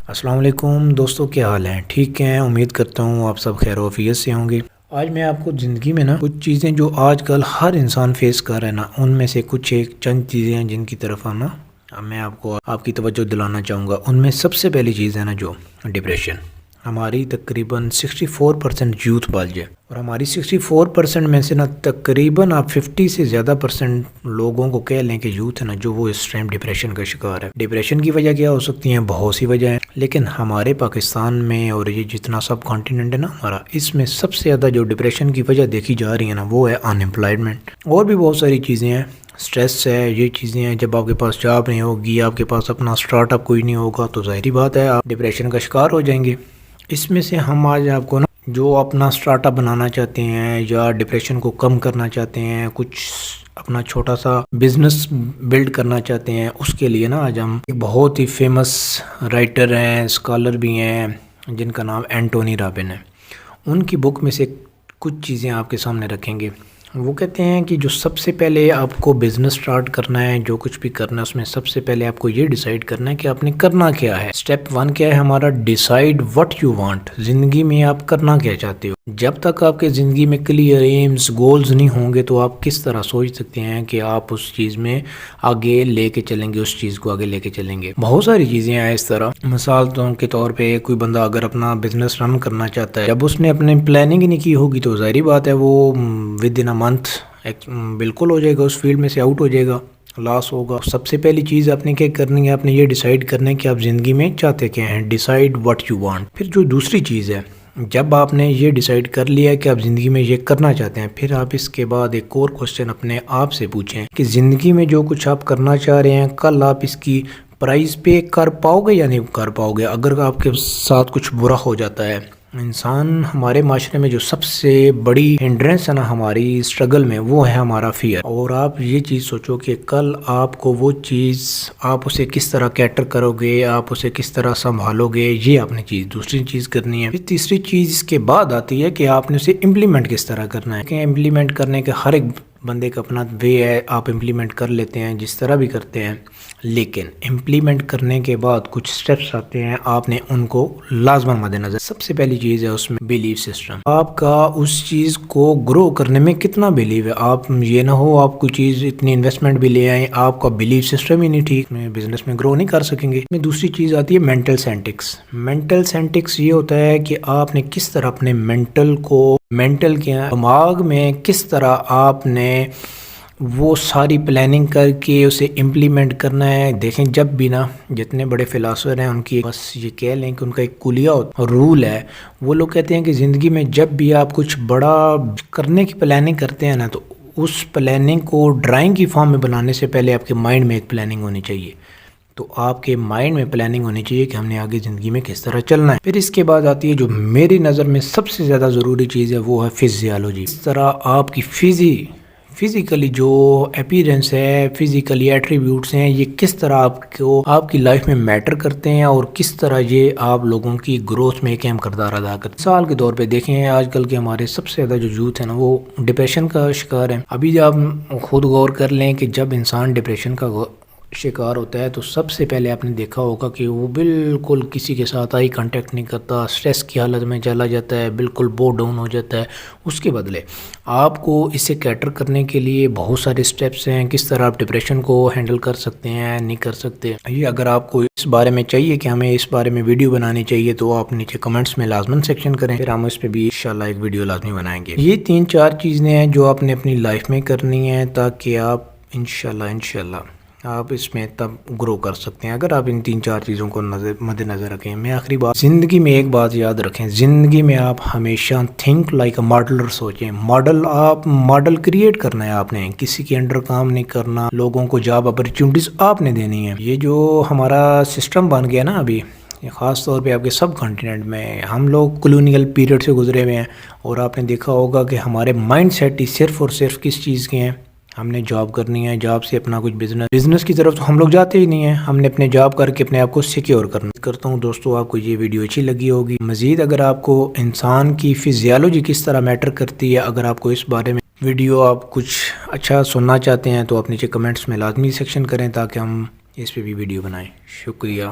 السلام علیکم دوستو، کیا حال ہیں؟ ٹھیک ہیں؟ امید کرتا ہوں آپ سب خیر و عافیت سے ہوں گے۔ آج میں آپ کو زندگی میں کچھ چیزیں جو آج کل ہر انسان فیس کر رہا ہے ان میں سے کچھ ایک چند چیزیں ہیں جن کی طرف میں آپ کو آپ کی توجہ دلانا چاہوں گا۔ ان میں سب سے پہلی چیز ہے جو ڈپریشن۔ ہماری تقریباً 64% یوتھ بالغ ہے، اور ہماری 64% میں سے تقریباً آپ 50 سے زیادہ % لوگوں کو کہہ لیں کہ یوتھ ہے جو وہ اس ٹائم ڈپریشن کا شکار ہے۔ ڈپریشن کی وجہ کیا ہو سکتی ہیں؟ بہت سی وجہ ہیں، لیکن ہمارے پاکستان میں اور یہ جتنا سب کانٹیننٹ ہے ہمارا، اس میں سب سے زیادہ جو ڈپریشن کی وجہ دیکھی جا رہی ہے وہ ہے ان امپلائمنٹ۔ اور بھی بہت ساری چیزیں ہیں، سٹریس ہے، یہ چیزیں ہیں۔ جب آپ کے پاس جاب نہیں ہوگی، آپ کے پاس اپنا سٹارٹ اپ کوئی نہیں ہوگا، تو ظاہری بات ہے آپ ڈپریشن کا شکار ہو جائیں گے۔ اس میں سے ہم آج آپ کو جو اپنا سٹارٹ اپ بنانا چاہتے ہیں یا ڈپریشن کو کم کرنا چاہتے ہیں، کچھ اپنا چھوٹا سا بزنس بلڈ کرنا چاہتے ہیں، اس کے لیے آج ہم ایک بہت ہی فیمس رائٹر ہیں، اسکالر بھی ہیں، جن کا نام اینٹونی رابن ہے۔ ان کی بک میں سے کچھ چیزیں آپ کے سامنے رکھیں گے۔ وہ کہتے ہیں کہ جو سب سے پہلے آپ کو بزنس سٹارٹ کرنا ہے، جو کچھ بھی کرنا ہے، اس میں سب سے پہلے آپ کو یہ ڈیسائیڈ کرنا ہے کہ آپ نے کرنا کیا ہے۔ سٹیپ 1 کیا ہے ہمارا؟ Decide what you want. زندگی میں آپ کرنا کیا چاہتے ہو؟ جب تک آپ کے زندگی میں کلیئر ایمز، گولز نہیں ہوں گے تو آپ کس طرح سوچ سکتے ہیں کہ آپ اس چیز میں آگے لے کے چلیں گے، اس چیز کو آگے لے کے چلیں گے؟ بہت ساری چیزیں ہیں اس طرح۔ مثال کے طور پہ کوئی بندہ اگر اپنا بزنس رن کرنا چاہتا ہے، جب اس نے اپنے پلاننگ ہی نہیں کی ہوگی تو ظاہری بات ہے وہ ود ان اے منتھ بالکل ہو جائے گا، اس فیلڈ میں سے آؤٹ ہو جائے گا، لاس ہوگا۔ سب سے پہلی چیز آپ نے کیا کرنی ہے؟ آپ نے یہ ڈیسائیڈ کرنا ہے کہ آپ زندگی میں چاہتے کیا ہیں۔ Decide what you want. پھر جو دوسری چیز ہے، جب آپ نے یہ ڈیسائیڈ کر لیا کہ آپ زندگی میں یہ کرنا چاہتے ہیں، پھر آپ اس کے بعد ایک اور کوسچن اپنے آپ سے پوچھیں کہ زندگی میں جو کچھ آپ کرنا چاہ رہے ہیں، کل آپ اس کی پرائز پے کر پاؤ گے یا نہیں کر پاؤ گے؟ اگر آپ کے ساتھ کچھ برا ہو جاتا ہے، انسان ہمارے معاشرے میں جو سب سے بڑی ہنڈرنس ہے ہماری اسٹرگل میں، وہ ہے ہمارا فیئر۔ اور آپ یہ چیز سوچو کہ کل آپ کو وہ چیز، آپ اسے کس طرح کیٹر کرو گے، آپ اسے کس طرح سنبھالو گے، یہ آپ نے دوسری چیز کرنی ہے۔ پھر تیسری چیز اس کے بعد آتی ہے کہ آپ نے اسے امپلیمنٹ کس طرح کرنا ہے۔ کہ امپلیمنٹ کرنے کا ہر ایک بندے کا اپنا وے ہے، آپ امپلیمنٹ کر لیتے ہیں جس طرح بھی کرتے ہیں، لیکن امپلیمنٹ کرنے کے بعد کچھ سٹیپس آتے ہیں، آپ نے ان کو لازماً مد نظر۔ سب سے پہلی چیز ہے اس میں بیلیف سسٹم۔ آپ کا اس چیز کو گرو کرنے میں کتنا بیلیو ہے۔ آپ یہ نہ ہو آپ کوئی چیز اتنی انویسٹمنٹ بھی لے آئیں، آپ کا بیلیف سسٹم ہی نہیں ٹھیک، میں بزنس میں گرو نہیں کر سکیں گے۔ دوسری چیز آتی ہے مینٹل سینٹکس۔ مینٹل سینٹکس یہ ہوتا ہے کہ آپ نے کس طرح اپنے مینٹل کے دماغ میں کس طرح آپ نے وہ ساری پلاننگ کر کے اسے امپلیمنٹ کرنا ہے۔ دیکھیں جب بھی جتنے بڑے فلاسفر ہیں، ان کی بس یہ کہہ لیں کہ ان کا ایک کلیہ رول ہے، وہ لوگ کہتے ہیں کہ زندگی میں جب بھی آپ کچھ بڑا کرنے کی پلاننگ کرتے ہیں تو اس پلاننگ کو ڈرائنگ کی فارم میں بنانے سے پہلے آپ کے مائنڈ میں ایک پلاننگ ہونی چاہیے۔ تو آپ کے مائنڈ میں پلاننگ ہونی چاہیے کہ ہم نے آگے زندگی میں کس طرح چلنا ہے۔ پھر اس کے بعد آتی ہے جو میری نظر میں سب سے زیادہ ضروری چیز ہے، وہ ہے فزیالوجی۔ اس طرح آپ کی فزیکلی جو اپیرنس ہے، فزیکلی ایٹریبیوٹس ہیں، یہ کس طرح آپ کی لائف میں میٹر کرتے ہیں اور کس طرح یہ آپ لوگوں کی گروتھ میں ایک اہم کردار ادا کرتے ہیں۔ مثال کے طور پہ دیکھیں آج کل کے ہمارے سب سے زیادہ جو یوتھ ہے وہ ڈپریشن کا شکار ہے۔ ابھی آپ خود غور کر لیں کہ جب انسان ڈپریشن کا شکار ہوتا ہے تو سب سے پہلے آپ نے دیکھا ہوگا کہ وہ بالکل کسی کے ساتھ آئی کانٹیکٹ نہیں کرتا، سٹریس کی حالت میں چلا جاتا ہے، بالکل بو ڈاؤن ہو جاتا ہے۔ اس کے بدلے آپ کو اسے کیٹر کرنے کے لیے بہت سارے سٹیپس ہیں، کس طرح آپ ڈپریشن کو ہینڈل کر سکتے ہیں، نہیں کر سکتے۔ یہ اگر آپ کو اس بارے میں چاہیے کہ ہمیں اس بارے میں ویڈیو بنانی چاہیے تو آپ نیچے کمنٹس میں لازماً سیکشن کریں، پھر ہم اس پہ بھی انشاءاللہ ایک ویڈیو لازمی بنائیں گے۔ یہ 3-4 چیزیں ہیں جو آپ نے اپنی لائف میں کرنی ہیں تاکہ آپ انشاءاللہ آپ اس میں تب گرو کر سکتے ہیں، اگر آپ ان 3-4 چیزوں کو مد نظر رکھیں۔ میں آخری بات، زندگی میں ایک بات یاد رکھیں، زندگی میں آپ ہمیشہ تھنک لائک اے ماڈلر سوچیں۔ ماڈل کریٹ کرنا ہے، آپ نے کسی کے انڈر کام نہیں کرنا، لوگوں کو جاب اپرچونٹیز آپ نے دینی ہے۔ یہ جو ہمارا سسٹم بن گیا ابھی، خاص طور پہ آپ کے سب کانٹیننٹ میں، ہم لوگ کلونیل پیریڈ سے گزرے ہوئے ہیں، اور آپ نے دیکھا ہوگا کہ ہمارے مائنڈ سیٹ ہی صرف اور صرف کس چیز کے ہیں؟ ہم نے جاب کرنی ہے، جاب سے اپنا کچھ بزنس کی طرف تو ہم لوگ جاتے ہی نہیں ہیں، ہم نے اپنے جاب کر کے اپنے آپ کو سیکیور کرتا ہوں دوستو آپ کو یہ ویڈیو اچھی لگی ہوگی۔ مزید اگر آپ کو انسان کی فزیالوجی کس طرح میٹر کرتی ہے، اگر آپ کو اس بارے میں ویڈیو آپ کچھ اچھا سننا چاہتے ہیں تو آپ نیچے کمنٹس میں لازمی سیکشن کریں تاکہ ہم اس پہ بھی ویڈیو بنائیں۔ شکریہ۔